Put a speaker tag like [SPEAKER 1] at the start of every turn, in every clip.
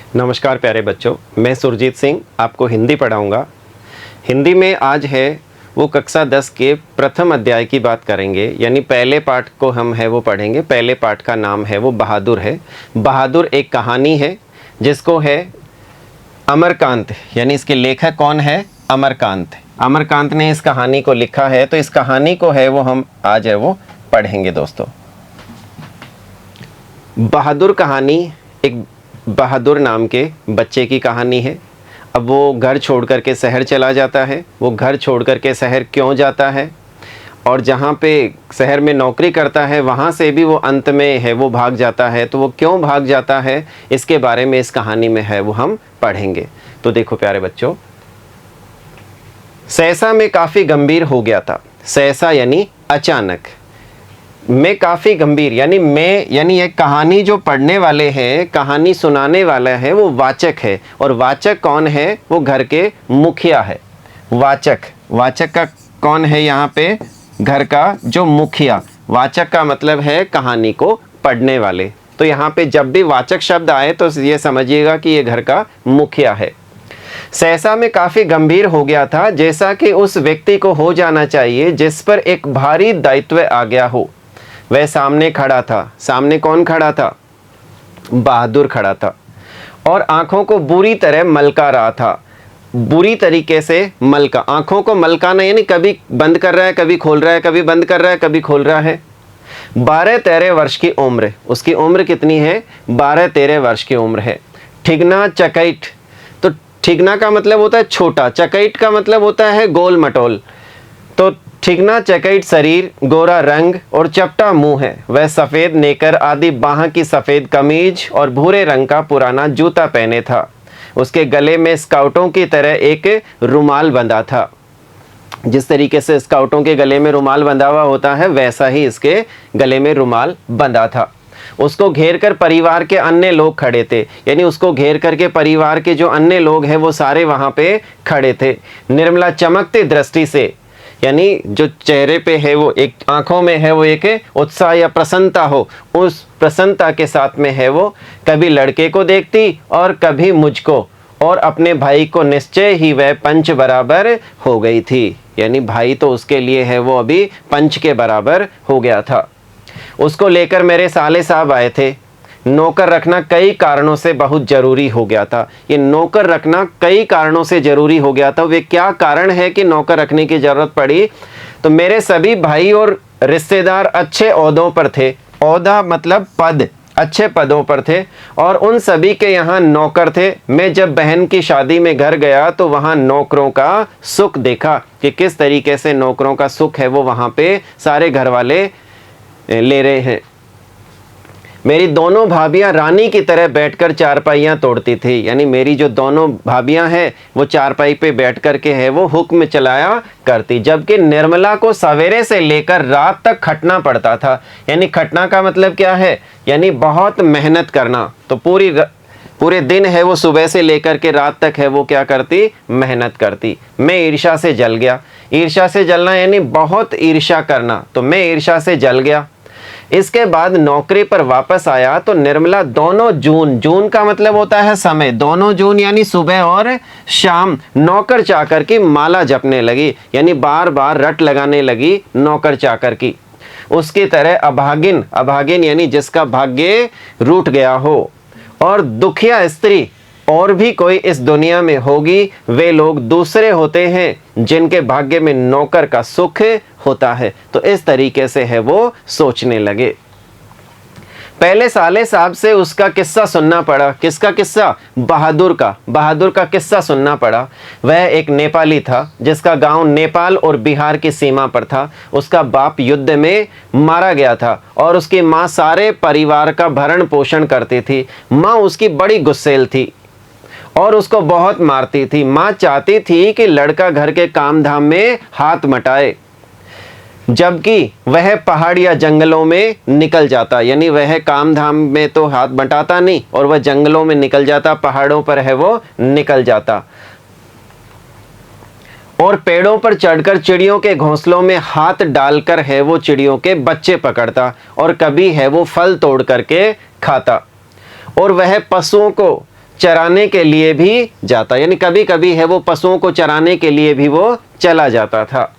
[SPEAKER 1] नमस्कार प्यारे बच्चों, मैं सुरजीत सिंह आपको हिंदी पढ़ाऊंगा। हिंदी में आज है वो कक्षा 10 के प्रथम अध्याय की बात करेंगे, यानी पहले पाठ को हम है वो पढ़ेंगे। पहले पाठ का नाम है वो बहादुर है। बहादुर एक कहानी है जिसको है अमरकांत, यानी इसके लेखक कौन है? अमरकांत। अमरकांत ने इस कहानी को लिखा है, तो इस कहानी को है वो हम आज है वो पढ़ेंगे दोस्तों। बहादुर कहानी एक बहादुर नाम के बच्चे की कहानी है। अब वो घर छोड़ कर के शहर चला जाता है। वो घर छोड़ कर के शहर क्यों जाता है और जहाँ पे शहर में नौकरी करता है वहाँ से भी वो अंत में है वो भाग जाता है। तो वो क्यों भाग जाता है इसके बारे में इस कहानी में है वो हम पढ़ेंगे। तो देखो प्यारे बच्चों, सहसा में काफ़ी गंभीर हो गया था। सहसा यानी अचानक, मैं काफ़ी गंभीर यानी ये कहानी जो पढ़ने वाले हैं, कहानी सुनाने वाला है वो वाचक है। और वाचक कौन है? वो घर के मुखिया है। वाचक का कौन है यहाँ पे? घर का जो मुखिया। वाचक का मतलब है कहानी को पढ़ने वाले। तो यहाँ पे जब भी वाचक शब्द आए तो ये समझिएगा कि ये घर का मुखिया है। सहसा में काफ़ी गंभीर हो गया था, जैसा कि उस व्यक्ति को हो जाना चाहिए जिस पर एक भारी दायित्व आ गया हो। वह सामने खड़ा था। सामने कौन खड़ा था? बहादुर खड़ा था और आंखों को बुरी तरह मलका रहा था। बुरी तरीके से मलका, आंखों को मलकाना यानी कभी बंद कर रहा है, कभी खोल रहा है, कभी बंद कर रहा है, कभी खोल रहा है। 12-13 वर्ष की उम्र, उसकी उम्र कितनी है? 12-13 वर्ष की उम्र है। ठिगना चकैट, तो ठिगना का मतलब होता है छोटा, चकैट का मतलब होता है गोल मटोल। तो ठिगना चकैट शरीर, गोरा रंग और चपटा मुंह है। वह सफ़ेद नेकर आदि बाह की सफ़ेद कमीज और भूरे रंग का पुराना जूता पहने था। उसके गले में स्काउटों की तरह एक रुमाल बंधा था। जिस तरीके से स्काउटों के गले में रुमाल बंधा हुआ होता है, वैसा ही इसके गले में रुमाल बंधा था। उसको घेर कर परिवार के अन्य लोग खड़े थे, यानी उसको घेर करके परिवार के जो अन्य लोग हैं वो सारे वहाँ पे खड़े थे। निर्मला चमकती दृष्टि से, यानी जो चेहरे पे है वो एक, आंखों में है वो एक उत्साह या प्रसन्नता हो, उस प्रसन्नता के साथ में है वो कभी लड़के को देखती और कभी मुझको, और अपने भाई को निश्चय ही वह पंच बराबर हो गई थी। यानी भाई तो उसके लिए है वो अभी पंच के बराबर हो गया था। उसको लेकर मेरे साले साहब आए थे। नौकर रखना कई कारणों से बहुत ज़रूरी हो गया था। ये नौकर रखना कई कारणों से ज़रूरी हो गया था। वे क्या कारण है कि नौकर रखने की ज़रूरत पड़ी? तो मेरे सभी भाई और रिश्तेदार अच्छे ओहदों पर थे। ओहदा मतलब पद, अच्छे पदों पर थे और उन सभी के यहाँ नौकर थे। मैं जब बहन की शादी में घर गया तो वहाँ नौकरों का सुख देखा कि किस तरीके से नौकरों का सुख है वो वहाँ पे सारे घर वाले ले रहे हैं। मेरी दोनों भाभियां रानी की तरह बैठकर चारपाइयाँ तोड़ती थी। यानी मेरी जो दोनों भाभियां हैं वो चारपाई पे बैठ कर के है वो हुक्म चलाया करती, जबकि निर्मला को सवेरे से लेकर रात तक खटना पड़ता था। यानी खटना का मतलब क्या है? यानी बहुत मेहनत करना। तो पूरे दिन है वो सुबह से लेकर के रात तक है वो क्या करती? मेहनत करती। मैं ईर्ष्या से जल गया। ईर्ष्या से जलना यानी बहुत ईर्ष्या करना। तो मैं ईर्ष्या से जल गया। इसके बाद नौकरी पर वापस आया तो निर्मला दोनों जून का मतलब होता है समय, दोनों जून यानी सुबह और शाम नौकर चाकर की माला जपने लगी, यानी बार बार रट लगाने लगी नौकर चाकर की। उसकी तरह अभागिन यानी जिसका भाग्य रूठ गया हो, और दुखिया स्त्री और भी कोई इस दुनिया में होगी, वे लोग दूसरे होते हैं जिनके भाग्य में नौकर का सुख होता है। तो इस तरीके से है वो सोचने लगे। पहले साले साहब से उसका किस्सा सुनना पड़ा। किसका किस्सा? बहादुर का किस्सा सुनना पड़ा। वह एक नेपाली था जिसका गांव नेपाल और बिहार की सीमा पर था। उसका बाप युद्ध में मारा गया था और उसकी माँ सारे परिवार का भरण पोषण करती थी। माँ उसकी बड़ी गुस्सैल थी और उसको बहुत मारती थी। माँ चाहती थी कि लड़का घर के काम धाम में हाथ मटाए, जबकि वह पहाड़ या जंगलों में निकल जाता। यानी वह काम धाम में तो हाथ बंटाता नहीं और वह जंगलों में निकल जाता, पहाड़ों पर है वो निकल जाता और पेड़ों पर चढ़कर चिड़ियों के घोंसलों में हाथ डालकर है वो चिड़ियों के बच्चे पकड़ता और कभी है वो फल तोड़ करके खाता। और वह पशुओं को चराने के लिए भी जाता, यानी कभी कभी है वो पशुओं को चराने के लिए भी वो चला जाता था।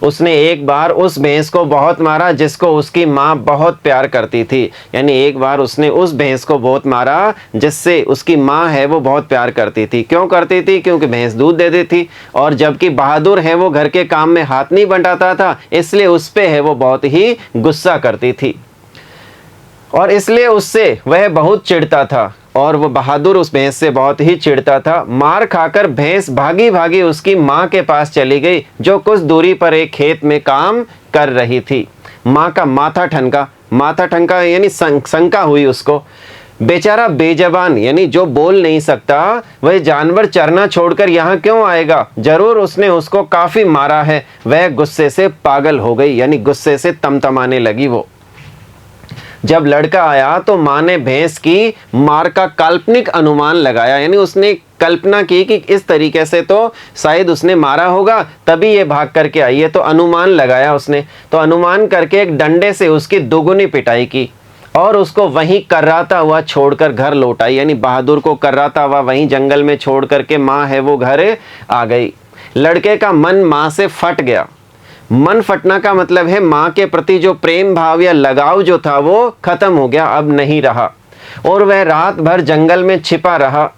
[SPEAKER 1] उसने एक बार उस भैंस को बहुत मारा जिसको उसकी माँ बहुत प्यार करती थी, यानी एक बार उसने उस भैंस को बहुत मारा जिससे उसकी माँ है वो बहुत प्यार करती थी। क्यों करती थी? क्योंकि भैंस दूध देती थी, और जबकि बहादुर है वो घर के काम में हाथ नहीं बंटाता था, इसलिए उस पे है वो बहुत ही गुस्सा करती थी और इसलिए उससे वह बहुत चिढ़ता था, और वो बहादुर उस भैंस से बहुत ही चिढ़ता था। मार खाकर भैंस भागी भागी उसकी माँ के पास चली गई, जो कुछ दूरी पर एक खेत में काम कर रही थी। माँ का माथा ठनका यानी शंका हुई उसको। बेचारा बेजबान यानी जो बोल नहीं सकता, वह जानवर चरना छोड़कर यहाँ क्यों आएगा? जरूर उसने उसको काफी मारा है। वह गुस्से से पागल हो गई, यानी गुस्से से तमतमाने लगी वो। जब लड़का आया तो माँ ने भैंस की मार का काल्पनिक अनुमान लगाया, यानी उसने कल्पना की कि इस तरीके से तो शायद उसने मारा होगा, तभी ये भाग करके आई है। तो अनुमान लगाया उसने, तो अनुमान करके एक डंडे से उसकी दुगुनी पिटाई की और उसको वहीं कर्राता हुआ छोड़कर घर लौट आई, यानी बहादुर को कर्राता हुआ वहीं जंगल में छोड़ करके माँ है वो घर आ गई। लड़के का मन माँ से फट गया। मन फटना का मतलब है माँ के प्रति जो प्रेम भाव या लगाव जो था वो खत्म हो गया, अब नहीं रहा, और वह रात भर जंगल में छिपा रहा।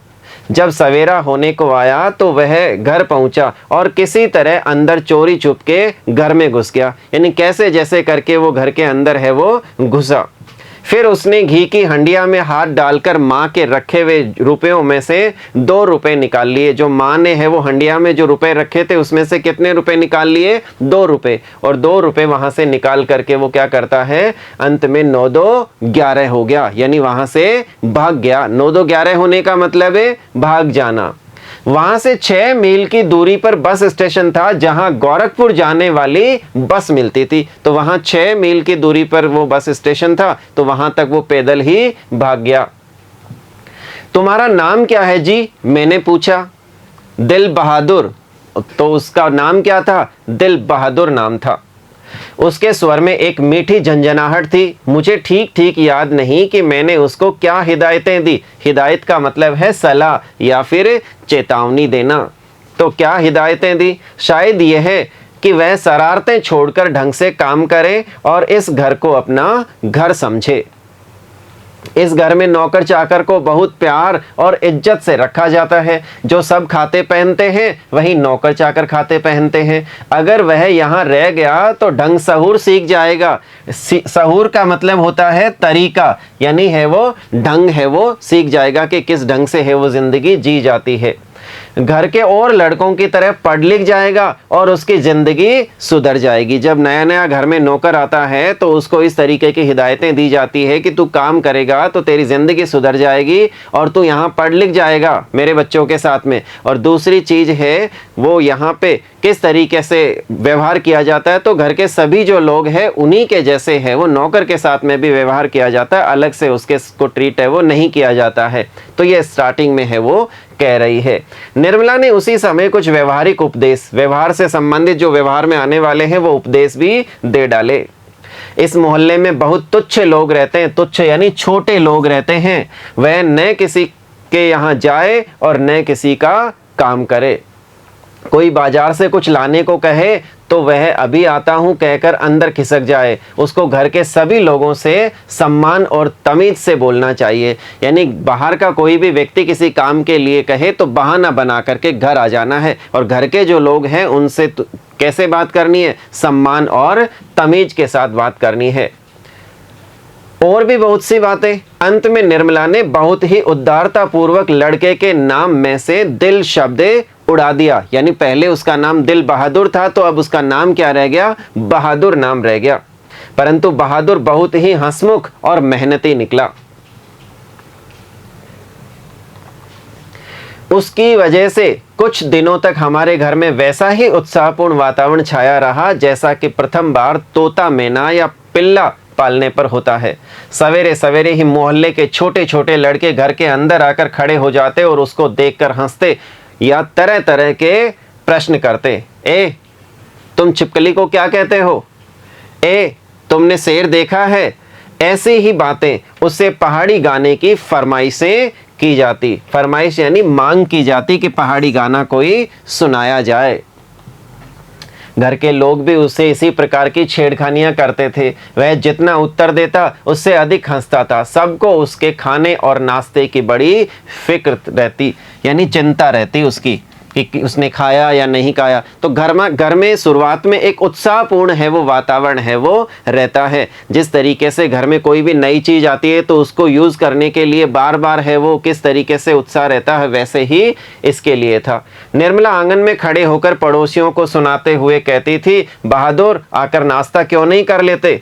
[SPEAKER 1] जब सवेरा होने को आया तो वह घर पहुंचा और किसी तरह अंदर चोरी छुप के घर में घुस गया, यानी कैसे जैसे करके वो घर के अंदर है वो घुसा। फिर उसने घी की हंडिया में हाथ डालकर माँ के रखे हुए रुपयों में से 2 रुपए निकाल लिए। जो माँ ने है वो हंडिया में जो रुपए रखे थे उसमें से कितने रुपए निकाल लिए? 2 रुपए। और 2 रुपए वहां से निकाल करके वो क्या करता है, अंत में 9 2 11 हो गया, यानी वहां से भाग गया। 9 2 11 होने का मतलब है भाग जाना। वहां से 6 मील की दूरी पर बस स्टेशन था जहां गोरखपुर जाने वाली बस मिलती थी। तो वहां 6 मील की दूरी पर वो बस स्टेशन था, तो वहां तक वो पैदल ही भाग गया। तुम्हारा नाम क्या है जी? मैंने पूछा। दिल बहादुर। तो उसका नाम क्या था? दिल बहादुर नाम था। उसके स्वर में एक मीठी झंझनाहट थी। मुझे ठीक ठीक याद नहीं कि मैंने उसको क्या हिदायतें दी। हिदायत का मतलब है सलाह या फिर चेतावनी देना। तो क्या हिदायतें दी? शायद यह है कि वह शरारतें छोड़कर ढंग से काम करे और इस घर को अपना घर समझे। इस घर में नौकर चाकर को बहुत प्यार और इज्जत से रखा जाता है। जो सब खाते पहनते हैं वही नौकर चाकर खाते पहनते हैं। अगर वह यहाँ रह गया तो ढंग सहूर सीख जाएगा। सहूर का मतलब होता है तरीका, यानी है वो ढंग है वो सीख जाएगा कि किस ढंग से है वो जिंदगी जी जाती है। घर के और लड़कों की तरह पढ़ लिख जाएगा और उसकी जिंदगी सुधर जाएगी। जब नया नया घर में नौकर आता है तो उसको इस तरीके की हिदायतें दी जाती है कि तू काम करेगा तो तेरी जिंदगी सुधर जाएगी और तू यहाँ पढ़ लिख जाएगा मेरे बच्चों के साथ में। और दूसरी चीज है वो यहाँ पे किस तरीके से व्यवहार किया जाता है, तो घर के सभी जो लोग हैं उन्हीं के जैसे है वो नौकर के साथ में भी व्यवहार किया जाता है, अलग से उसके को ट्रीट है वो नहीं किया जाता है। तो ये स्टार्टिंग में है वो कह रही है। निर्मला ने उसी समय कुछ व्यवहारिक उपदेश, व्यवहार से संबंधित जो व्यवहार में आने वाले हैं वो उपदेश भी दे डाले। इस मोहल्ले में बहुत तुच्छ लोग रहते हैं। तुच्छ यानी छोटे लोग रहते हैं। वह न किसी के यहाँ जाए और न किसी का काम करे। कोई बाजार से कुछ लाने को कहे तो वह अभी आता हूं कहकर अंदर खिसक जाए। उसको घर के सभी लोगों से सम्मान और तमीज से बोलना चाहिए। यानी बाहर का कोई भी व्यक्ति किसी काम के लिए कहे तो बहाना बना करके घर आ जाना है, और घर के जो लोग हैं उनसे कैसे बात करनी है? सम्मान और तमीज के साथ बात करनी है। और भी बहुत सी बातें। अंत में निर्मला ने बहुत ही उदारता पूर्वक लड़के के नाम में से दिल शब्द उड़ा दिया। यानी पहले उसका नाम दिल बहादुर था, तो अब उसका नाम क्या रह गया? बहादुर नाम रह गया। परंतु बहादुर बहुत ही हंसमुख और मेहनती निकला। उसकी वजह से कुछ दिनों तक हमारे घर में वैसा ही उत्साहपूर्ण वातावरण छाया रहा जैसा कि प्रथम बार तोता मैना या पिल्ला पालने पर होता है। सवेरे सवेरे ही मोहल्ले के छोटे छोटे लड़के घर के अंदर आकर खड़े हो जाते और उसको देखकर हंसते या तरह तरह के प्रश्न करते। ए, तुम छिपकली को क्या कहते हो? ए, तुमने शेर देखा है? ऐसी ही बातें उससे पहाड़ी गाने की फरमाइशें की जाती, फरमाइश यानी मांग की जाती कि पहाड़ी गाना कोई सुनाया जाए। घर के लोग भी उससे इसी प्रकार की छेड़खानियां करते थे। वह जितना उत्तर देता उससे अधिक हंसता था। सबको उसके खाने और नाश्ते की बड़ी फिक्र रहती, यानी चिंता रहती उसकी कि उसने खाया या नहीं खाया। तो घर में शुरुआत में एक उत्साहपूर्ण है वो वातावरण है वो रहता है। जिस तरीके से घर में कोई भी नई चीज़ आती है तो उसको यूज़ करने के लिए बार बार है वो किस तरीके से उत्साह रहता है, वैसे ही इसके लिए था। निर्मला आंगन में खड़े होकर पड़ोसियों को सुनाते हुए कहती थी, बहादुर आकर नाश्ता क्यों नहीं कर लेते?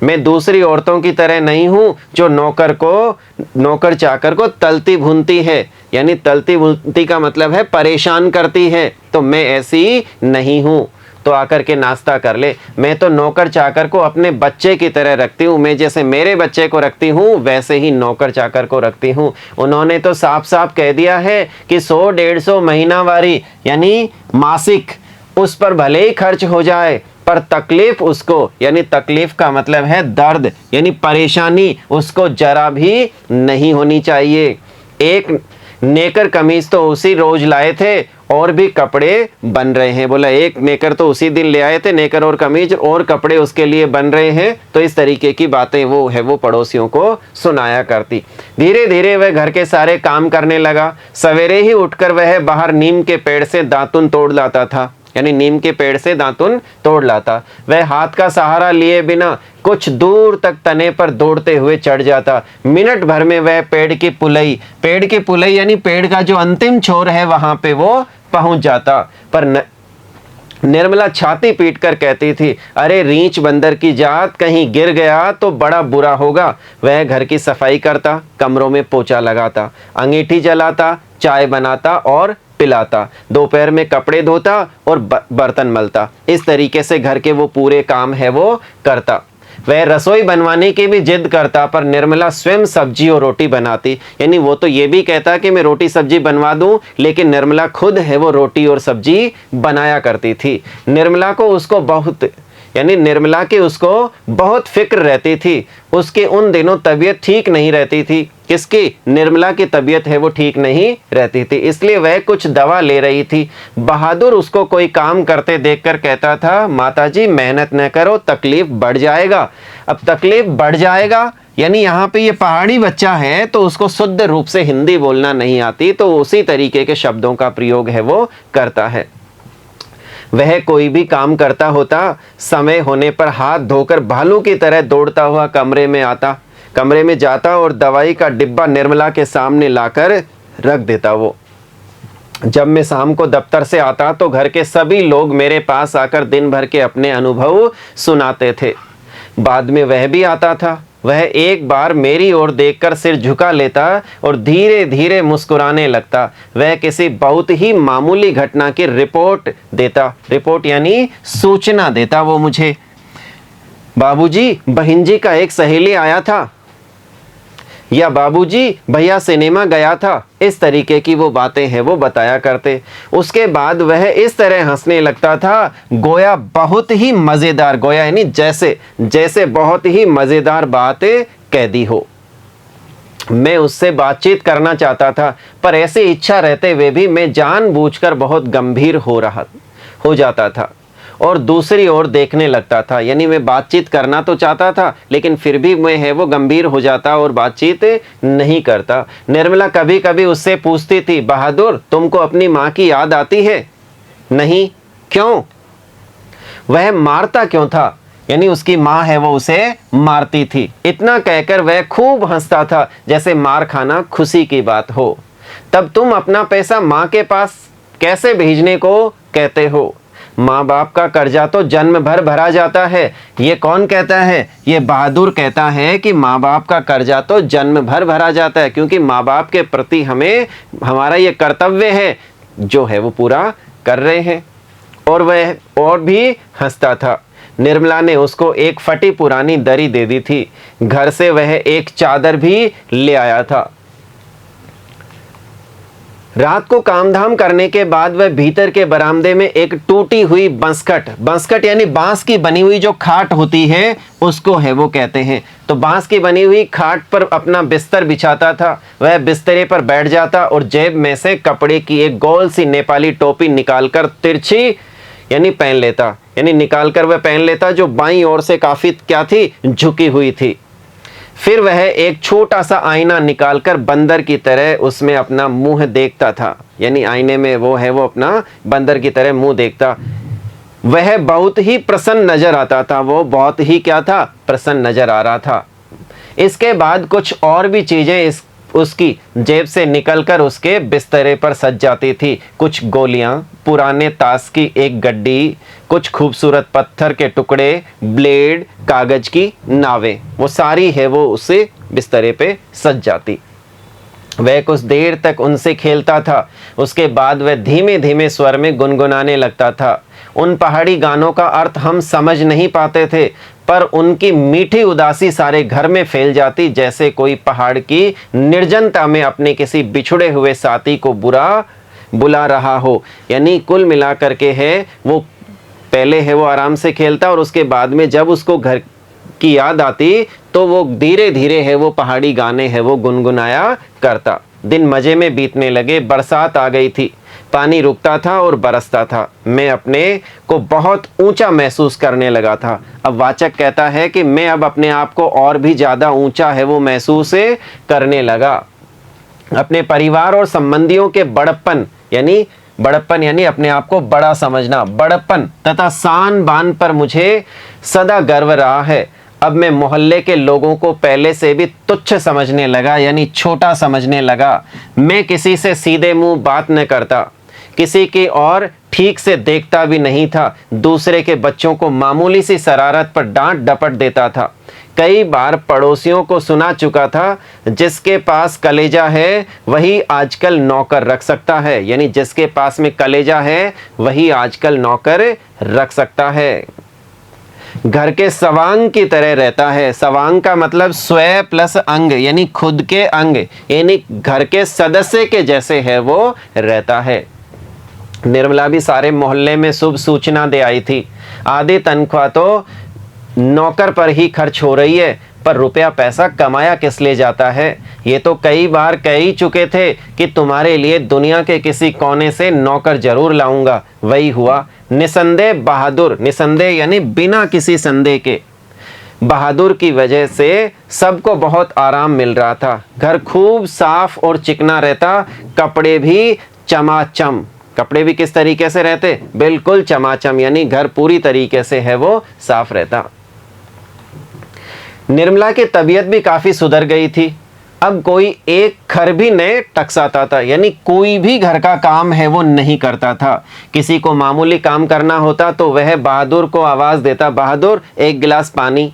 [SPEAKER 1] मैं दूसरी औरतों की तरह नहीं हूं जो नौकर चाकर को तलती भूनती है, यानी तलती भूनती का मतलब है परेशान करती है, तो मैं ऐसी नहीं हूं, तो आकर के नाश्ता कर ले। मैं तो नौकर चाकर को अपने बच्चे की तरह रखती हूँ। मैं जैसे मेरे बच्चे को रखती हूँ वैसे ही नौकर चाकर को रखती हूँ। उन्होंने तो साफ साफ कह दिया है कि 100-150 महीनावारी यानी मासिक उस पर भले ही खर्च हो जाए, पर तकलीफ उसको, यानी तकलीफ का मतलब है दर्द यानी परेशानी, उसको जरा भी नहीं होनी चाहिए। एक नेकर कमीज तो उसी रोज लाए थे और भी कपड़े बन रहे हैं। बोला एक नेकर तो उसी दिन ले आए थे, नेकर और कमीज, और कपड़े उसके लिए बन रहे हैं। तो इस तरीके की बातें वो पड़ोसियों को सुनाया करती। धीरे धीरे वह घर के सारे काम करने लगा। सवेरे ही उठकर वह बाहर नीम के पेड़ से दातुन तोड़ लाता था, यानी नीम के पेड़ से दातुन तोड़ लाता। वह हाथ का सहारा लिए बिना कुछ दूर तक तने पर दौड़ते हुए चढ़ जाता। मिनट भर में वह पेड़ की पुलई यानी पेड़ का जो अंतिम छोर है वहां पे वो पहुंच जाता। पर निर्मला छाती पीट कर कहती थी, अरे रीछ बंदर की जात, कहीं गिर गया तो बड़ा बुरा होगा। वह घर की सफाई करता, कमरों में पोछा लगाता, अंगीठी जलाता, चाय बनाता और पिलाता, दोपहर में कपड़े धोता और बर्तन मलता। इस तरीके से घर के वो पूरे काम है वो करता। वह रसोई बनवाने की भी जिद करता, पर निर्मला स्वयं सब्जी और रोटी बनाती। यानी वो तो ये भी कहता कि मैं रोटी सब्जी बनवा दूं, लेकिन निर्मला खुद है वो रोटी और सब्जी बनाया करती थी। निर्मला की उसको बहुत फिक्र रहती थी। उसके उन दिनों तबीयत ठीक नहीं रहती थी। किसकी? निर्मला की तबीयत है वो ठीक नहीं रहती थी, इसलिए वह कुछ दवा ले रही थी। बहादुर उसको कोई काम करते देखकर कहता था, माताजी मेहनत न करो, तकलीफ बढ़ जाएगा। अब तकलीफ बढ़ जाएगा यानी यहाँ पे ये पहाड़ी बच्चा है तो उसको शुद्ध रूप से हिंदी बोलना नहीं आती, तो उसी तरीके के शब्दों का प्रयोग है वो करता है। वह कोई भी काम करता होता, समय होने पर हाथ धोकर भालू की तरह दौड़ता हुआ कमरे में जाता और दवाई का डिब्बा निर्मला के सामने लाकर रख देता। वो जब मैं शाम को दफ्तर से आता तो घर के सभी लोग मेरे पास आकर दिन भर के अपने अनुभव सुनाते थे। बाद में वह भी आता था। वह एक बार मेरी ओर देखकर सिर झुका लेता और धीरे धीरे मुस्कुराने लगता। वह किसी बहुत ही मामूली घटना की रिपोर्ट यानी सूचना देता वो मुझे। बाबूजी बहन जी का एक सहेली आया था, या बाबूजी भैया सिनेमा गया था। इस तरीके की वो बातें हैं वो बताया करते। उसके बाद वह इस तरह हंसने लगता था गोया बहुत ही मज़ेदार, गोया यानी जैसे बहुत ही मज़ेदार बात कह दी हो। मैं उससे बातचीत करना चाहता था, पर ऐसी इच्छा रहते हुए भी मैं जानबूझकर बहुत गंभीर हो जाता था और दूसरी ओर देखने लगता था। यानी मैं बातचीत करना तो चाहता था, लेकिन फिर भी मैं है वो गंभीर हो जाता और बातचीत नहीं करता। निर्मला कभी कभी उससे पूछती थी, बहादुर तुमको अपनी माँ की याद आती है? नहीं। क्यों? वह मारता क्यों था? यानी उसकी माँ है वो उसे मारती थी। इतना कहकर वह खूब हंसता था जैसे मार खाना खुशी की बात हो। तब तुम अपना पैसा माँ के पास कैसे भेजने को कहते हो? माँ बाप का कर्जा तो जन्म भर भरा जाता है। ये कौन कहता है? ये बहादुर कहता है कि माँ बाप का कर्जा तो जन्म भर भरा जाता है, क्योंकि माँ बाप के प्रति हमारा ये कर्तव्य है जो है वो पूरा कर रहे हैं। और वह और भी हंसता था। निर्मला ने उसको एक फटी पुरानी दरी दे दी थी। घर से वह एक चादर भी ले आया था। रात को काम धाम करने के बाद वह भीतर के बरामदे में एक टूटी हुई बंसकट, बंसकट यानी बांस की बनी हुई जो खाट होती है उसको है वो कहते हैं, तो बांस की बनी हुई खाट पर अपना बिस्तर बिछाता था। वह बिस्तरे पर बैठ जाता और जेब में से कपड़े की एक गोल सी नेपाली टोपी निकालकर तिरछी यानी पहन लेता, यानी निकालकर वह पहन लेता, जो बाईं ओर से काफी क्या थी, झुकी हुई थी। फिर वह एक छोटा सा आईना निकालकर बंदर की तरह उसमें अपना मुंह देखता था, यानी आईने में वो अपना बंदर की तरह मुंह देखता। वह बहुत ही प्रसन्न नजर आता था, वो बहुत ही क्या था, प्रसन्न नजर आ रहा था। इसके बाद कुछ और भी चीजें उसकी जेब से निकलकर उसके बिस्तरे पर सज जाती थी। कुछ गोलियां, पुराने ताश की एक गड्डी, कुछ खूबसूरत पत्थर के टुकड़े, ब्लेड, कागज की नावें, वो सारी है वो उसे बिस्तरे पे सज जाती। वह कुछ देर तक उनसे खेलता था। उसके बाद वह धीमे धीमे स्वर में गुनगुनाने लगता था। उन पहाड़ी गानों का अर्थ हम समझ नहीं पाते थे, पर उनकी मीठी उदासी सारे घर में फैल जाती, जैसे कोई पहाड़ की निर्जनता में अपने किसी बिछुड़े हुए साथी को बुला रहा हो। यानी कुल मिलाकर के है वो पहले है वो आराम से खेलता, और उसके बाद में जब उसको घर की याद आती तो वो धीरे धीरे है वो पहाड़ी गाने है वो गुनगुनाया करता। दिन मजे में बीतने लगे। बरसात आ गई थी, पानी रुकता था और बरसता था। मैं अपने को बहुत ऊंचा महसूस करने लगा था। अब वाचक कहता है कि मैं अब अपने आप को और भी ज़्यादा ऊंचा है वो महसूस करने लगा। अपने परिवार और संबंधियों के बड़प्पन यानी अपने आप को बड़ा समझना, बड़प्पन तथा शान बान पर मुझे सदा गर्व रहा है। अब मैं मोहल्ले के लोगों को पहले से भी तुच्छ समझने लगा, यानी छोटा समझने लगा। मैं किसी से सीधे मुंह बात न करता, किसी की और ठीक से देखता भी नहीं था। दूसरे के बच्चों को मामूली सी शरारत पर डांट डपट देता था। कई बार पड़ोसियों को सुना चुका था, जिसके पास कलेजा है वही आजकल नौकर रख सकता है, यानी जिसके पास में कलेजा है वही आजकल नौकर रख सकता है। घर के सवांग की तरह रहता है। सवांग का मतलब स्वयं प्लस अंग, यानी खुद के अंग, यानी घर के सदस्य के जैसे है वो रहता है। निर्मला भी सारे मोहल्ले में शुभ सूचना दे आई थी। आधी तनख्वाह तो नौकर पर ही खर्च हो रही है, पर रुपया पैसा कमाया किस ले जाता है। ये तो कई बार कह ही चुके थे कि तुम्हारे लिए दुनिया के किसी कोने से नौकर जरूर लाऊंगा। वही हुआ। निसंदेह बहादुर, निसंदेह यानी बिना किसी संदेह के, बहादुर की वजह से सबको बहुत आराम मिल रहा था। घर खूब साफ और चिकना रहता। कपड़े भी चमाचम, कपड़े भी किस तरीके से रहते, बिल्कुल चमाचम, यानी घर पूरी तरीके से है वो साफ रहता। निर्मला की तबीयत भी काफी सुधर गई थी। अब कोई एक खर भी नहीं टकसाता था, यानी कोई भी घर का काम है वो नहीं करता था। किसी को मामूली काम करना होता तो वह बहादुर को आवाज देता, बहादुर एक गिलास पानी,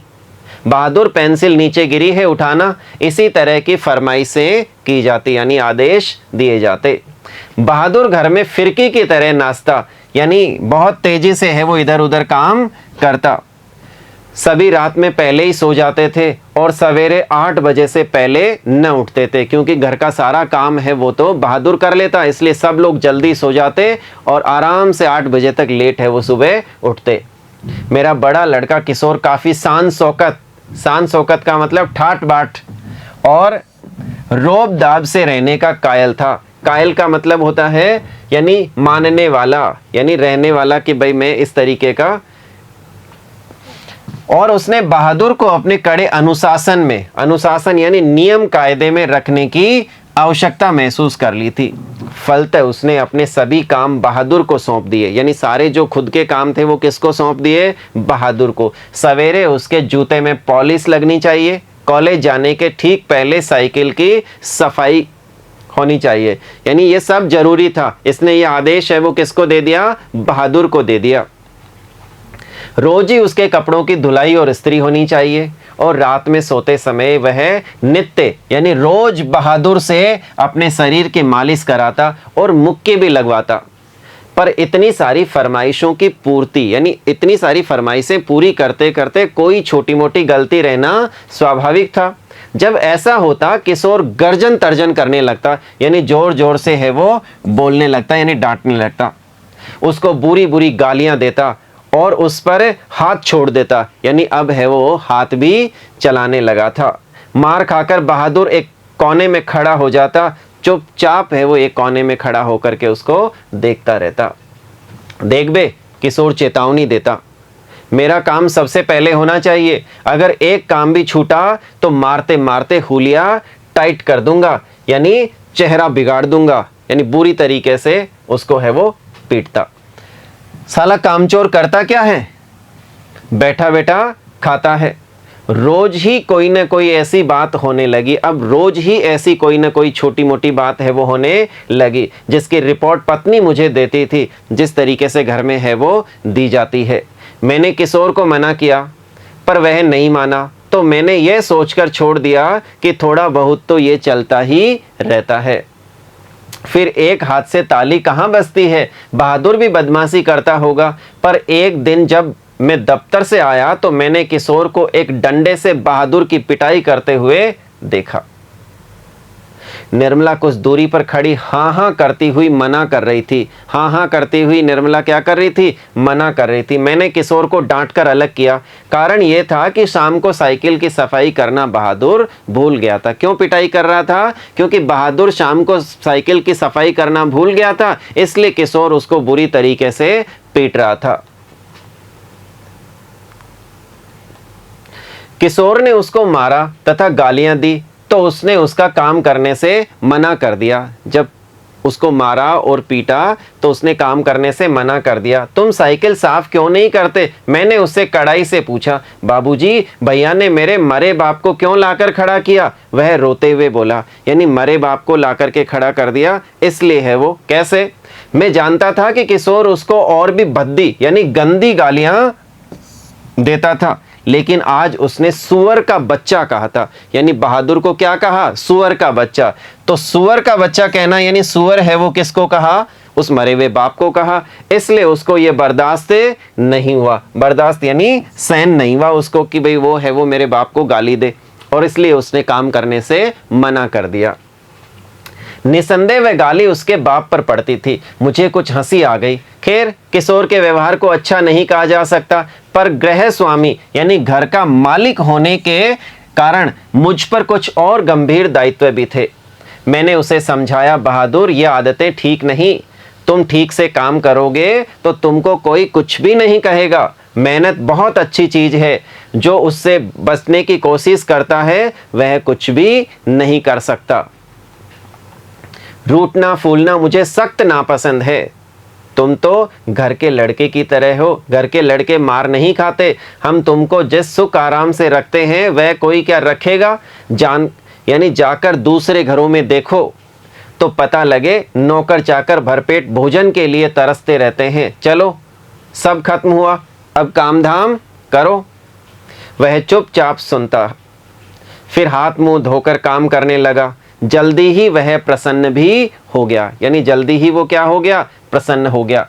[SPEAKER 1] बहादुर पेंसिल नीचे गिरी है उठाना। इसी तरह की फरमाइशें की जाती, यानी आदेश दिए जाते। बहादुर घर में फिरकी की तरह नाचता, यानी बहुत तेजी से है वो इधर उधर काम करता। सभी रात में पहले ही सो जाते थे और सवेरे 8 बजे से पहले न उठते थे, क्योंकि घर का सारा काम है वो तो बहादुर कर लेता, इसलिए सब लोग जल्दी सो जाते और आराम से 8 बजे तक लेट है वो सुबह उठते। मेरा बड़ा लड़का किशोर काफ़ी शान शौकत का मतलब ठाट बाट और रोब दाब से रहने का कायल था। कायल का मतलब होता है यानी मानने वाला, यानी रहने वाला कि भाई मैं इस तरीके का। और उसने बहादुर को अपने कड़े अनुशासन यानी नियम कायदे में रखने की आवश्यकता महसूस कर ली थी। फलतः उसने अपने सभी काम बहादुर को सौंप दिए, यानी सारे जो खुद के काम थे वो किसको सौंप दिए, बहादुर को। सवेरे उसके जूते में पॉलिश लगनी चाहिए, कॉलेज जाने के ठीक पहले साइकिल की सफाई होनी चाहिए, यानी ये सब जरूरी था। इसने ये आदेश है वो किसको दे दिया, बहादुर को दे दिया। रोज ही उसके कपड़ों की धुलाई और इस्त्री होनी चाहिए, और रात में सोते समय वह नित्य यानी रोज बहादुर से अपने शरीर की मालिश कराता और मुक्के भी लगवाता। पर इतनी सारी फरमाइशों की पूर्ति, यानी इतनी सारी फरमाइशें पूरी करते करते कोई छोटी मोटी गलती रहना स्वाभाविक था। जब ऐसा होता किशोर गर्जन तर्जन करने लगता, यानी जोर जोर से है वो बोलने लगता, यानी डांटने लगता, उसको बुरी बुरी गालियां देता और उस पर हाथ छोड़ देता, यानी अब है वो हाथ भी चलाने लगा था। मार खाकर बहादुर एक कोने में खड़ा हो जाता, चुपचाप है वो एक कोने में खड़ा होकर के उसको देखता रहता। देख बे, किशोर चेतावनी देता, मेरा काम सबसे पहले होना चाहिए, अगर एक काम भी छूटा तो मारते मारते हुलिया टाइट कर दूंगा, यानी चेहरा बिगाड़ दूंगा, यानी बुरी तरीके से उसको है वो पीटता। साला कामचोर करता क्या है, बैठा बैठा खाता है। रोज ही कोई ना कोई ऐसी बात होने लगी, अब रोज ही ऐसी कोई ना कोई छोटी मोटी बात है वो होने लगी, जिसकी रिपोर्ट पत्नी मुझे देती थी, जिस तरीके से घर में है वो दी जाती है। मैंने किशोर को मना किया पर वह नहीं माना, तो मैंने यह सोचकर छोड़ दिया कि थोड़ा बहुत तो ये चलता ही रहता है। फिर एक हाथ से ताली कहाँ बजती है, बहादुर भी बदमाशी करता होगा। पर एक दिन जब मैं दफ्तर से आया तो मैंने किशोर को एक डंडे से बहादुर की पिटाई करते हुए देखा। निर्मला कुछ दूरी पर खड़ी हाँ हाँ करती हुई मना कर रही थी। हाँ हाँ करती हुई निर्मला क्या कर रही थी, मना कर रही थी। मैंने किशोर को डांट कर अलग किया। कारण यह था कि शाम को साइकिल की सफाई करना बहादुर भूल गया था। क्यों पिटाई कर रहा था, क्योंकि बहादुर शाम को साइकिल की सफाई करना भूल गया था, इसलिए किशोर उसको बुरी तरीके से पीट रहा था। किशोर ने उसको मारा तथा गालियां दी तो उसने उसका काम करने से मना कर दिया। जब उसको मारा और पीटा तो उसने काम करने से मना कर दिया। तुम साइकिल साफ क्यों नहीं करते, मैंने उससे कड़ाई से पूछा। बाबूजी, भैया ने मेरे मरे बाप को क्यों लाकर खड़ा किया, वह रोते हुए बोला। यानी मरे बाप को लाकर के खड़ा कर दिया, इसलिए है वो। कैसे? मैं जानता था कि किशोर उसको और भी भद्दी यानी गंदी गालियां देता था, लेकिन आज उसने सुअर का बच्चा कहा था। यानी बहादुर को क्या कहा, सुअर का बच्चा। तो सुअर का बच्चा कहना यानी सुअर है वो किसको कहा, उस मरे हुए बाप को कहा। इसलिए उसको ये बर्दाश्त नहीं हुआ, बर्दाश्त यानी सहन नहीं हुआ उसको कि भाई वो है वो मेरे बाप को गाली दे, और इसलिए उसने काम करने से मना कर दिया। निसंदेह वह गाली उसके बाप पर पड़ती थी। मुझे कुछ हंसी आ गई। खैर, किशोर के व्यवहार को अच्छा नहीं कहा जा सकता, पर गृह स्वामी यानी घर का मालिक होने के कारण मुझ पर कुछ और गंभीर दायित्व भी थे। मैंने उसे समझाया, बहादुर, ये आदतें ठीक नहीं, तुम ठीक से काम करोगे तो तुमको कोई कुछ भी नहीं कहेगा। मेहनत बहुत अच्छी चीज है, जो उससे बचने की कोशिश करता है वह कुछ भी नहीं कर सकता। रूठना फूलना मुझे सख्त नापसंद है। तुम तो घर के लड़के की तरह हो, घर के लड़के मार नहीं खाते। हम तुमको जिस सुख आराम से रखते हैं वह कोई क्या रखेगा। यानी जाकर दूसरे घरों में देखो तो पता लगे नौकर चाकर भरपेट भोजन के लिए तरसते रहते हैं। चलो, सब खत्म हुआ, अब काम धाम करो। वह चुपचाप सुनता, फिर हाथ मुंह धोकर काम करने लगा। जल्दी ही वह प्रसन्न भी हो गया, यानी जल्दी ही वो क्या हो गया, प्रसन्न हो गया।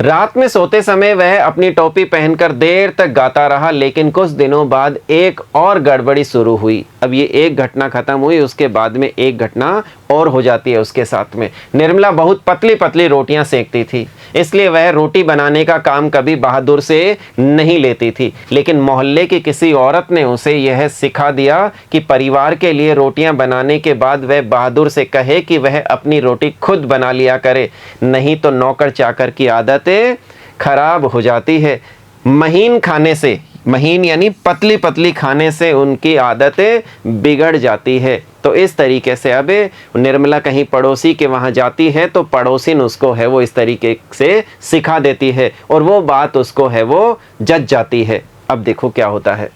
[SPEAKER 1] रात में सोते समय वह अपनी टोपी पहनकर देर तक गाता रहा, लेकिन कुछ दिनों बाद एक और गड़बड़ी शुरू हुई। अब ये एक घटना खत्म हुई, उसके बाद में एक घटना और हो जाती है उसके साथ में। निर्मला बहुत पतली पतली रोटियां सेकती थी, इसलिए वह रोटी बनाने का काम कभी बहादुर से नहीं लेती थी। लेकिन मोहल्ले की किसी औरत ने उसे यह सिखा दिया कि परिवार के लिए रोटियां बनाने के बाद वह बहादुर से कहे कि वह अपनी रोटी खुद बना लिया करे, नहीं तो नौकर चाकर की आदतें खराब हो जाती है। महीन खाने से, महीन यानी पतली पतली खाने से उनकी आदतें बिगड़ जाती है। तो इस तरीके से अब निर्मला कहीं पड़ोसी के वहाँ जाती है तो पड़ोसिन उसको है वो इस तरीके से सिखा देती है, और वो बात उसको है वो जच जाती है। अब देखो क्या होता है।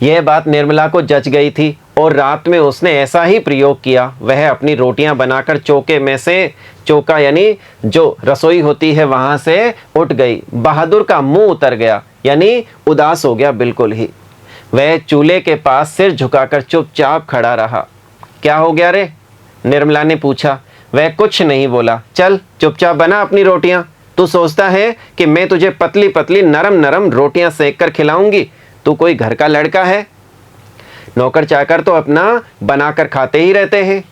[SPEAKER 1] यह बात निर्मला को जच गई थी और रात में उसने ऐसा ही प्रयोग किया। वह अपनी रोटियां बनाकर चौके में से, चौका यानी जो रसोई होती है वहां से उठ गई। बहादुर का मुंह उतर गया, यानी उदास हो गया बिल्कुल ही। वह चूल्हे के पास सिर झुकाकर चुपचाप खड़ा रहा। क्या हो गया रे, निर्मला ने पूछा। वह कुछ नहीं बोला। चल चुपचाप बना अपनी रोटियां। तू सोचता है कि मैं तुझे पतली पतली नरम नरम रोटियां सेक कर खिलाऊंगी? तू कोई घर का लड़का है? नौकर चाकर तो अपना बनाकर खाते ही रहते हैं।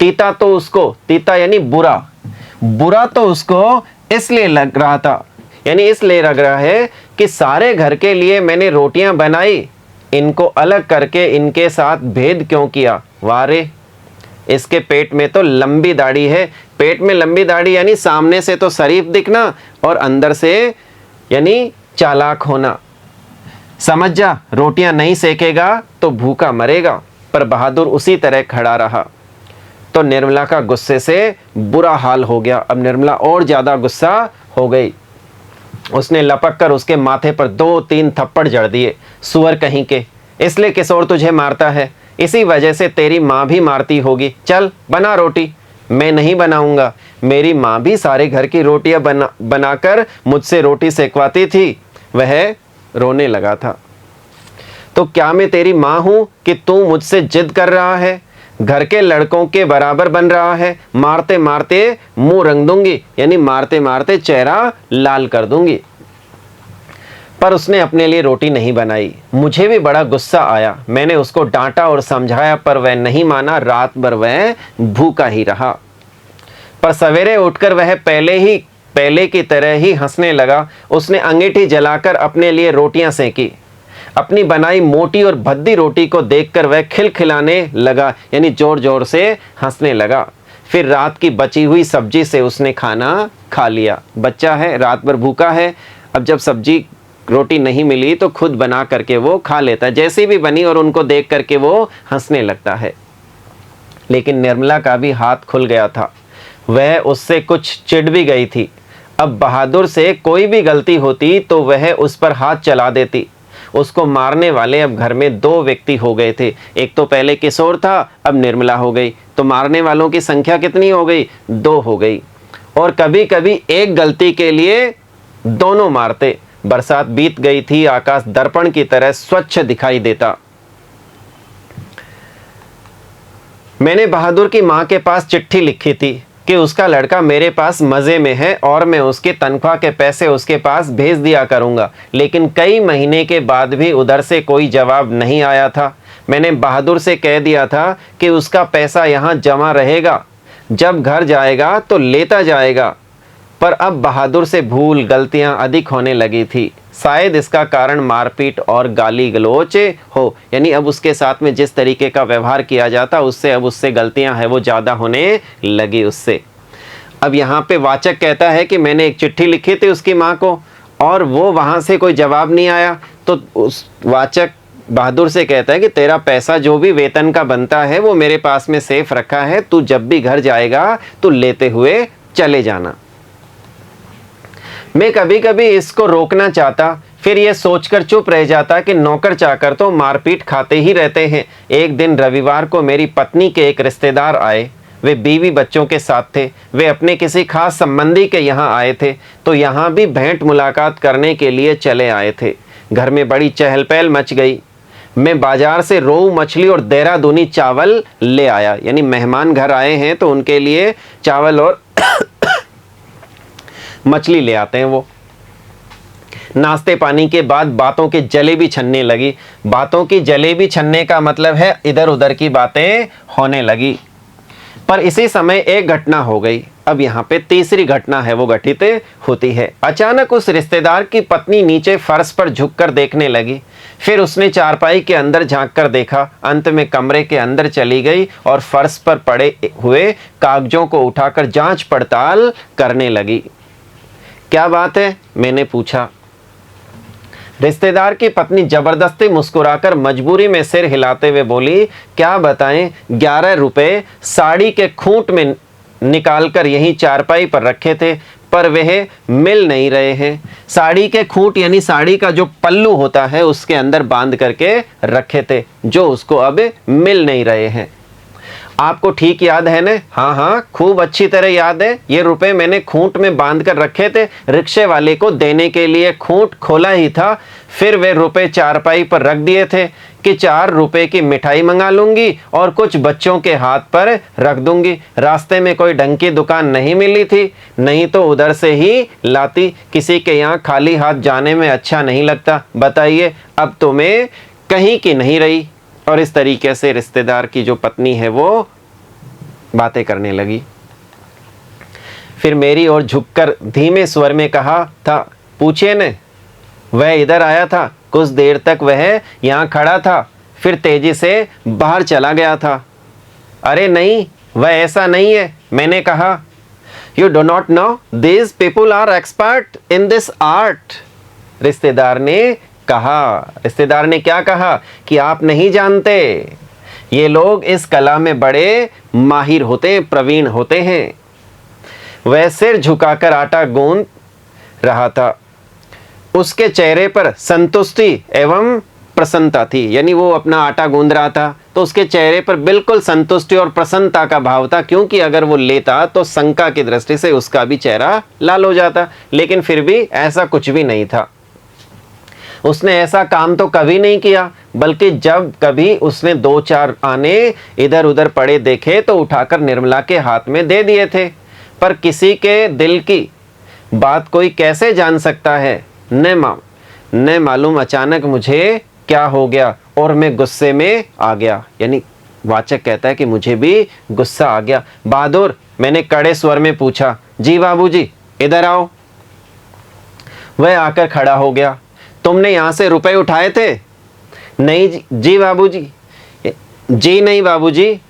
[SPEAKER 1] तीता तो उसको, तीता यानी बुरा, बुरा तो उसको इसलिए लग रहा था, यानी इसलिए लग रहा है कि सारे घर के लिए मैंने रोटियां बनाई, इनको अलग करके इनके साथ भेद क्यों किया? वारे, इसके पेट में तो लंबी दाढ़ी है। पेट में लंबी दाढ़ी यानी सामने से तो शरीफ दिखना और अंदर से यानी चालाक होना। समझ जा, रोटियां नहीं सेकेगा तो भूखा मरेगा। पर बहादुर उसी तरह खड़ा रहा। तो निर्मला का गुस्से से बुरा हाल हो गया। अब निर्मला और ज्यादा गुस्सा हो गई। उसने लपक कर उसके माथे पर 2-3 थप्पड़ जड़ दिए। सुअर कहीं के, इसलिए किशोर तुझे मारता है, इसी वजह से तेरी माँ भी मारती होगी। चल बना रोटी। मैं नहीं बनाऊंगा, मेरी माँ भी सारे घर की रोटियां बनाकर मुझसे रोटी सेकवाती थी। वह रोने लगा था। तो क्या मैं तेरी माँ हूं कि तू मुझसे जिद कर रहा है? घर के लड़कों के बराबर बन रहा है। मारते मारते मुंह रंग दूंगी, यानी मारते मारते चेहरा लाल कर दूंगी। पर उसने अपने लिए रोटी नहीं बनाई। मुझे भी बड़ा गुस्सा आया। मैंने उसको डांटा और समझाया, पर वह नहीं माना। रात भर वह भूखा ही रहा। पर सवेरे उठकर वह पहले की तरह ही हंसने लगा। उसने अंगीठी जलाकर अपने लिए रोटियां सेकी। अपनी बनाई मोटी और भद्दी रोटी को देखकर वह खिलखिलाने लगा, यानी जोर जोर से हंसने लगा। फिर रात की बची हुई सब्जी से उसने खाना खा लिया। बच्चा है, रात भर भूखा है। अब जब सब्जी रोटी नहीं मिली तो खुद बना करके वो खा लेता है, जैसी भी बनी, और उनको देख करके वो हंसने लगता है। लेकिन निर्मला का भी हाथ खुल गया था। वह उससे कुछ चिढ़ भी गई थी। अब बहादुर से कोई भी गलती होती तो वह उस पर हाथ चला देती। उसको मारने वाले अब घर में 2 व्यक्ति हो गए थे। एक तो पहले किशोर था, अब निर्मला हो गई। तो मारने वालों की संख्या कितनी हो गई? 2 हो गई। और कभी कभी एक गलती के लिए दोनों मारते। बरसात बीत गई थी। आकाश दर्पण की तरह स्वच्छ दिखाई देता। मैंने बहादुर की मां के पास चिट्ठी लिखी थी कि उसका लड़का मेरे पास मजे में है और मैं उसकी तनख्वाह के पैसे उसके पास भेज दिया करूंगा। लेकिन कई महीने के बाद भी उधर से कोई जवाब नहीं आया था। मैंने बहादुर से कह दिया था कि उसका पैसा यहाँ जमा रहेगा, जब घर जाएगा तो लेता जाएगा। पर अब बहादुर से भूल गलतियां अधिक होने लगी थी। शायद इसका कारण मारपीट और गाली गलौच हो, यानी अब उसके साथ में जिस तरीके का व्यवहार किया जाता उससे गलतियां है वो ज़्यादा होने लगी उससे। अब यहाँ पे वाचक कहता है कि मैंने एक चिट्ठी लिखी थी उसकी माँ को और वो वहाँ से कोई जवाब नहीं आया। तो उस वाचक बहादुर से कहता है कि तेरा पैसा जो भी वेतन का बनता है वो मेरे पास में सेफ रखा है, तू जब भी घर जाएगा तो लेते हुए चले जाना। मैं कभी कभी इसको रोकना चाहता, फिर यह सोचकर चुप रह जाता कि नौकर चाकर तो मारपीट खाते ही रहते हैं। एक दिन रविवार को मेरी पत्नी के एक रिश्तेदार आए। वे बीवी बच्चों के साथ थे। वे अपने किसी खास संबंधी के यहाँ आए थे, तो यहाँ भी भेंट मुलाकात करने के लिए चले आए थे। घर में बड़ी चहल पहल मच गई। मैं बाजार से रोहू मछली और देहरादूनी चावल ले आया, यानी मेहमान घर आए हैं तो उनके लिए चावल और मछली ले आते हैं वो। नाश्ते पानी के बाद बातों की जलेबी छनने लगी। बातों की जलेबी छनने का मतलब है इधर उधर की बातें होने लगी। पर इसी समय एक घटना हो गई। अब यहाँ पे तीसरी घटना है वो घटित होती है। अचानक उस रिश्तेदार की पत्नी नीचे फर्श पर झुककर देखने लगी। फिर उसने चारपाई के अंदर झांक कर देखा। अंत में कमरे के अंदर चली गई और फर्श पर पड़े हुए कागजों को उठाकर जांच पड़ताल करने लगी। क्या बात है? मैंने पूछा। रिश्तेदार की पत्नी जबरदस्ती मुस्कुराकर मजबूरी में सिर हिलाते हुए बोली, क्या बताएं, 11 रुपए साड़ी के खूंट में निकालकर यहीं चारपाई पर रखे थे, पर वह मिल नहीं रहे हैं। साड़ी के खूंट यानी साड़ी का जो पल्लू होता है उसके अंदर बांध करके रखे थे, जो उसको अब मिल नहीं रहे हैं। आपको ठीक याद है ना? हाँ हाँ, खूब अच्छी तरह याद है। ये रुपए मैंने खूंट में बांध कर रखे थे, रिक्शे वाले को देने के लिए खूंट खोला ही था, फिर वे रुपए चारपाई पर रख दिए थे कि 4 रुपए की मिठाई मंगा लूंगी और कुछ बच्चों के हाथ पर रख दूंगी। रास्ते में कोई ढंग की दुकान नहीं मिली थी, नहीं तो उधर से ही लाती। किसी के यहाँ खाली हाथ जाने में अच्छा नहीं लगता। बताइए, अब तो मैं कहीं की नहीं रही। और इस तरीके से रिश्तेदार की जो पत्नी है वो बातें करने लगी। फिर मेरी ओर झुककर धीमे स्वर में कहा था, पूछिए न, वह इधर आया था, कुछ देर तक वह यहाँ खड़ा था, फिर तेजी से बाहर चला गया था। अरे नहीं, वह ऐसा नहीं है, मैंने कहा। You do not know, these people are expert in this art. रिश्तेदार ने कहा। रिश्तेदार ने क्या कहा? कि आप नहीं जानते, ये लोग इस कला में बड़े माहिर होते हैं, प्रवीण होते हैं। वह सिर झुकाकर आटा गूंद रहा था। उसके चेहरे पर संतुष्टि एवं प्रसन्नता थी, यानी वो अपना आटा गूंद रहा था तो उसके चेहरे पर बिल्कुल संतुष्टि और प्रसन्नता का भाव था, क्योंकि अगर वो लेता तो शंका की दृष्टि से उसका भी चेहरा लाल हो जाता, लेकिन फिर भी ऐसा कुछ भी नहीं था। उसने ऐसा काम तो कभी नहीं किया, बल्कि जब कभी उसने 2-4 आने इधर उधर पड़े देखे तो उठाकर निर्मला के हाथ में दे दिए थे। पर किसी के दिल की बात कोई कैसे जान सकता है? न मालूम अचानक मुझे क्या हो गया और मैं गुस्से में आ गया। यानी वाचक कहता है कि मुझे भी गुस्सा आ गया। बहादुर, मैंने कड़े स्वर में पूछा। जी बाबूजी, इधर आओ। वह आकर खड़ा हो गया। तुमने यहाँ से रुपए उठाए थे? नहीं जी बाबूजी। जी नहीं बाबूजी,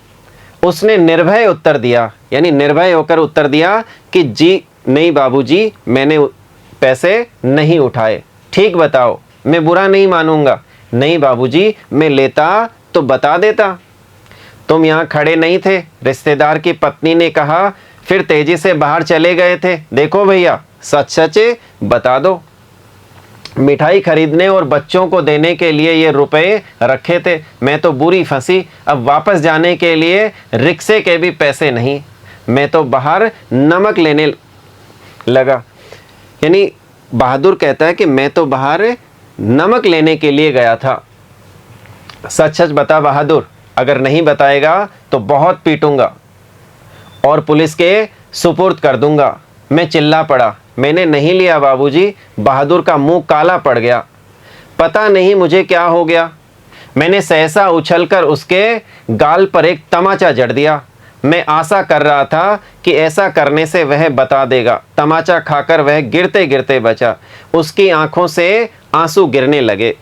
[SPEAKER 1] उसने निर्भय उत्तर दिया, यानी निर्भय होकर उत्तर दिया कि जी नहीं बाबूजी, मैंने पैसे नहीं उठाए। ठीक बताओ, मैं बुरा नहीं मानूंगा। नहीं बाबूजी, मैं लेता तो बता देता। तुम यहाँ खड़े नहीं थे, रिश्तेदार की पत्नी ने कहा, फिर तेजी से बाहर चले गए थे। देखो भैया, सच सच बता दो, मिठाई खरीदने और बच्चों को देने के लिए ये रुपए रखे थे, मैं तो बुरी फंसी। अब वापस जाने के लिए रिक्शे के भी पैसे नहीं, मैं तो बाहर नमक लेने लगा। यानी बहादुर कहता है कि मैं तो बाहर नमक लेने के लिए गया था। सच सच बता बहादुर, अगर नहीं बताएगा तो बहुत पीटूंगा और पुलिस के सुपुर्द कर दूंगा। मैं चिल्ला पड़ा, मैंने नहीं लिया बाबूजी। बहादुर का मुंह काला पड़ गया। पता नहीं मुझे क्या हो गया, मैंने सहसा उछलकर उसके गाल पर एक तमाचा जड़ दिया। मैं आशा कर रहा था कि ऐसा करने से वह बता देगा। तमाचा खाकर वह गिरते गिरते बचा। उसकी आंखों से आंसू गिरने लगे।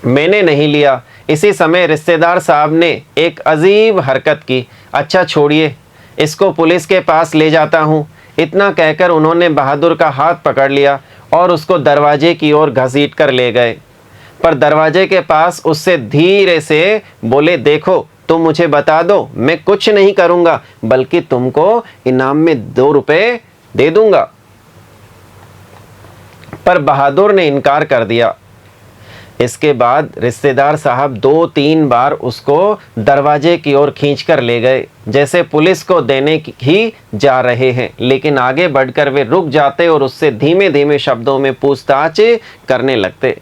[SPEAKER 1] मैंने नहीं लिया। इसी समय रिश्तेदार साहब ने एक अजीब हरकत की। अच्छा छोड़िए, इसको पुलिस के पास ले जाता हूँ। इतना कहकर उन्होंने बहादुर का हाथ पकड़ लिया और उसको दरवाजे की ओर घसीट कर ले गए। पर दरवाजे के पास उससे धीरे से बोले, देखो तुम मुझे बता दो, मैं कुछ नहीं करूँगा, बल्कि तुमको इनाम में 2 रुपए दे दूंगा। पर बहादुर ने इनकार कर दिया। इसके बाद रिश्तेदार साहब 2-3 बार उसको दरवाजे की ओर खींचकर ले गए, जैसे पुलिस को देने ही जा रहे हैं, लेकिन आगे बढ़कर वे रुक जाते और उससे धीमे धीमे शब्दों में पूछताछ करने लगते।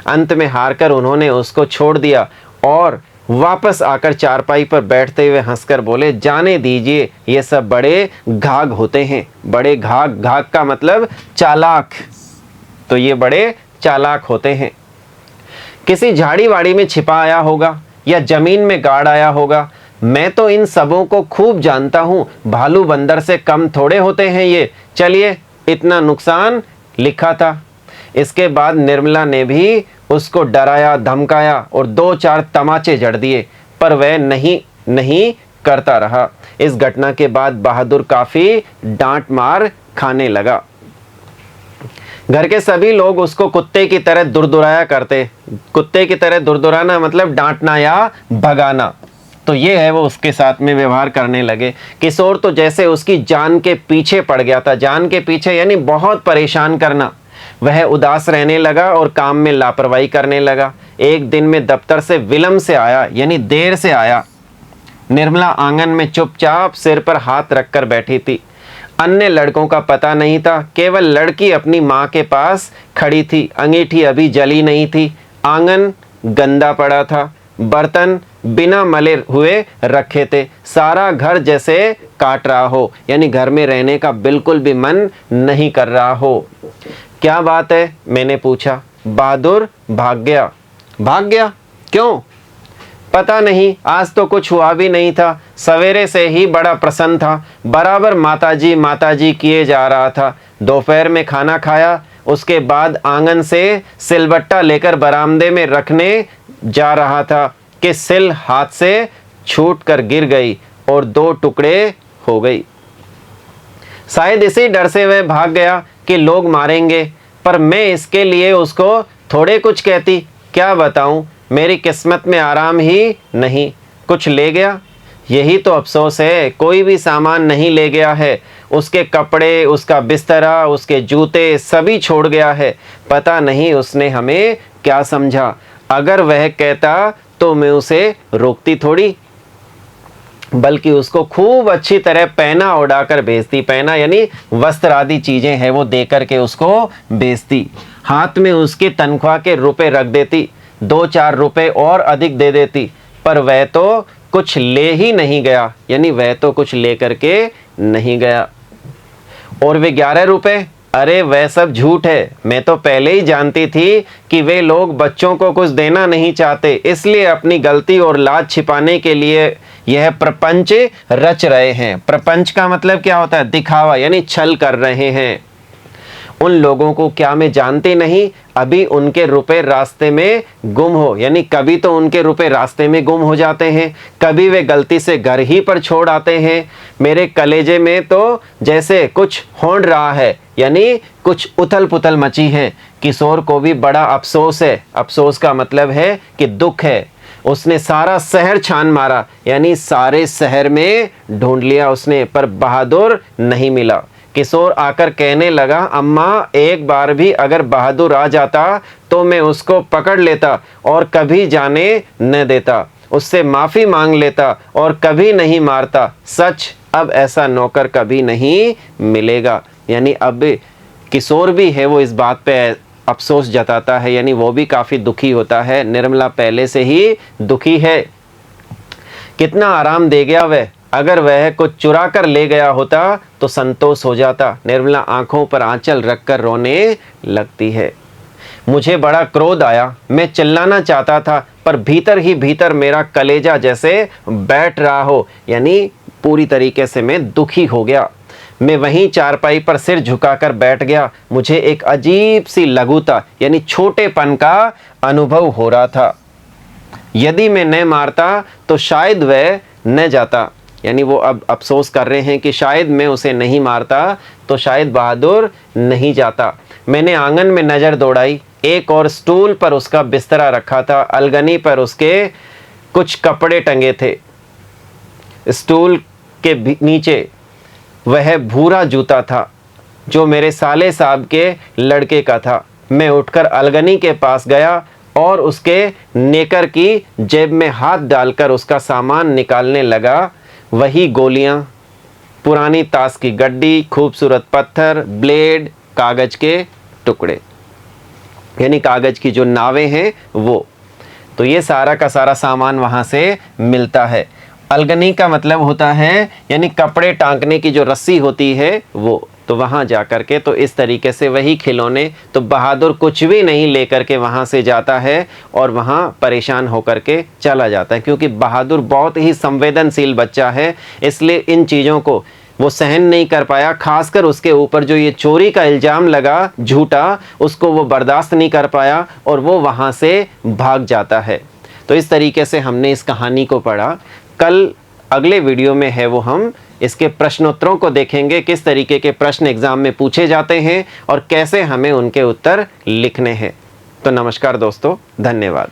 [SPEAKER 1] अंत में हारकर उन्होंने उसको छोड़ दिया और वापस आकर चारपाई पर बैठते हुए हंसकर बोले, जाने दीजिए, ये सब बड़े घाघ होते हैं। बड़े घाघ, घाघ का मतलब चालाक, तो ये बड़े चालाक होते हैं। किसी झाड़ी वाड़ी में छिपा आया होगा या जमीन में गाड़ आया होगा। मैं तो इन सबों को खूब जानता हूँ, भालू बंदर से कम थोड़े होते हैं ये। चलिए, इतना नुकसान लिखा था। इसके बाद निर्मला ने भी उसको डराया धमकाया और 2-4 तमाचे जड़ दिए, पर वह नहीं करता रहा। इस घटना के बाद बहादुर काफी डांट मार खाने लगा। घर के सभी लोग उसको कुत्ते की तरह दुरदुराया करते। कुत्ते की तरह दुरदुराना मतलब डांटना या भगाना। तो ये है, वो उसके साथ में व्यवहार करने लगे। किशोर तो जैसे उसकी जान के पीछे पड़ गया था। जान के पीछे यानी बहुत परेशान करना। वह उदास रहने लगा और काम में लापरवाही करने लगा। एक दिन में दफ्तर से विलंब से आया, यानी देर से आया। निर्मला आंगन में चुपचाप सिर पर हाथ रखकर बैठी थी। अन्य लड़कों का पता नहीं था, केवल लड़की अपनी माँ के पास खड़ी थी। अंगीठी अभी जली नहीं थी। आंगन गंदा पड़ा था, बर्तन बिना मले हुए रखे थे। सारा घर जैसे काट रहा हो, यानी घर में रहने का बिल्कुल भी मन नहीं कर रहा हो। क्या बात है, मैंने पूछा। बहादुर भाग गया। भाग गया? क्यों? पता नहीं, आज तो कुछ हुआ भी नहीं था। सवेरे से ही बड़ा प्रसन्न था, बराबर माताजी माताजी किए जा रहा था। दोपहर में खाना खाया, उसके बाद आंगन से सिलबट्टा लेकर बरामदे में रखने जा रहा था कि सिल हाथ से छूटकर गिर गई और 2 टुकड़े हो गई। शायद इसी डर से वह भाग गया कि लोग मारेंगे, पर मैं इसके लिए उसको थोड़े कुछ कहती। क्या बताऊं, मेरी किस्मत में आराम ही नहीं। कुछ ले गया? यही तो अफसोस है, कोई भी सामान नहीं ले गया है। उसके कपड़े, उसका बिस्तरा, उसके जूते सभी छोड़ गया है। पता नहीं उसने हमें क्या समझा। अगर वह कहता तो मैं उसे रोकती थोड़ी, बल्कि उसको खूब अच्छी तरह पहना उड़ाकर भेजती। पहना यानी वस्त्र आदि चीजें हैं वो दे करके उसको भेजती। हाथ में उसके तनख्वाह के रुपए रख देती, 2-4 रुपए और अधिक दे देती। पर वह तो कुछ ले ही नहीं गया, यानी वह तो कुछ ले करके नहीं गया। और वे 11 रुपए, अरे वह सब झूठ है। मैं तो पहले ही जानती थी कि वे लोग बच्चों को कुछ देना नहीं चाहते, इसलिए अपनी गलती और लाज छिपाने के लिए यह प्रपंच रच रहे हैं। प्रपंच का मतलब क्या होता है? दिखावा, यानी छल कर रहे हैं। उन लोगों को क्या मैं जानती नहीं? अभी उनके रुपए रास्ते में गुम हो, यानी कभी तो उनके रुपए रास्ते में गुम हो जाते हैं, कभी वे गलती से घर ही पर छोड़ आते हैं। मेरे कलेजे में तो जैसे कुछ होड़ रहा है, यानी कुछ उथल पुथल मची है। किशोर को भी बड़ा अफसोस है। अफसोस का मतलब है कि दुख है। उसने सारा शहर छान मारा, यानी सारे शहर में ढूंढ लिया उसने, पर बहादुर नहीं मिला। किशोर आकर कहने लगा, अम्मा एक बार भी अगर बहादुर आ जाता तो मैं उसको पकड़ लेता और कभी जाने न देता, उससे माफ़ी मांग लेता और कभी नहीं मारता। सच, अब ऐसा नौकर कभी नहीं मिलेगा। यानी अब किशोर भी है वो इस बात पे अफसोस जताता है, यानी वो भी काफ़ी दुखी होता है। निर्मला पहले से ही दुखी है। कितना आराम दे गया वह। अगर वह कुछ चुरा कर ले गया होता तो संतोष हो जाता। निर्मला आंखों पर आंचल रखकर रोने लगती है। मुझे बड़ा क्रोध आया, मैं चिल्लाना चाहता था, पर भीतर ही भीतर मेरा कलेजा जैसे बैठ रहा हो, यानी पूरी तरीके से मैं दुखी हो गया। मैं वहीं चारपाई पर सिर झुकाकर बैठ गया। मुझे एक अजीब सी लघुता, यानी छोटेपन का अनुभव हो रहा था। यदि मैं न मारता तो शायद वह न जाता, यानी वो अब अफसोस कर रहे हैं कि शायद मैं उसे नहीं मारता तो शायद बहादुर नहीं जाता। मैंने आंगन में नज़र दौड़ाई। एक और स्टूल पर उसका बिस्तरा रखा था, अलगनी पर उसके कुछ कपड़े टंगे थे। स्टूल के नीचे वह भूरा जूता था जो मेरे साले साहब के लड़के का था। मैं उठकर अलगनी के पास गया और उसके नेकर की जेब में हाथ डालकर उसका सामान निकालने लगा। वही गोलियां, पुरानी ताश की गड्डी, खूबसूरत पत्थर, ब्लेड, कागज के टुकड़े, यानी कागज की जो नावें हैं वो। तो ये सारा का सारा सामान वहाँ से मिलता है। अलगनी का मतलब होता है यानी कपड़े टांगने की जो रस्सी होती है वो। तो वहाँ जा कर के तो इस तरीके से वही खिलौने। तो बहादुर कुछ भी नहीं लेकर के वहाँ से जाता है और वहाँ परेशान होकर के चला जाता है, क्योंकि बहादुर बहुत ही संवेदनशील बच्चा है, इसलिए इन चीज़ों को वो सहन नहीं कर पाया। खासकर उसके ऊपर जो ये चोरी का इल्ज़ाम लगा झूठा, उसको वो बर्दाश्त नहीं कर पाया और वो वहाँ से भाग जाता है। तो इस तरीके से हमने इस कहानी को पढ़ा। कल अगले वीडियो में है वो हम इसके प्रश्नोत्तरों को देखेंगे, किस तरीके के प्रश्न एग्ज़ाम में पूछे जाते हैं और कैसे हमें उनके उत्तर लिखने हैं। तो नमस्कार दोस्तों, धन्यवाद।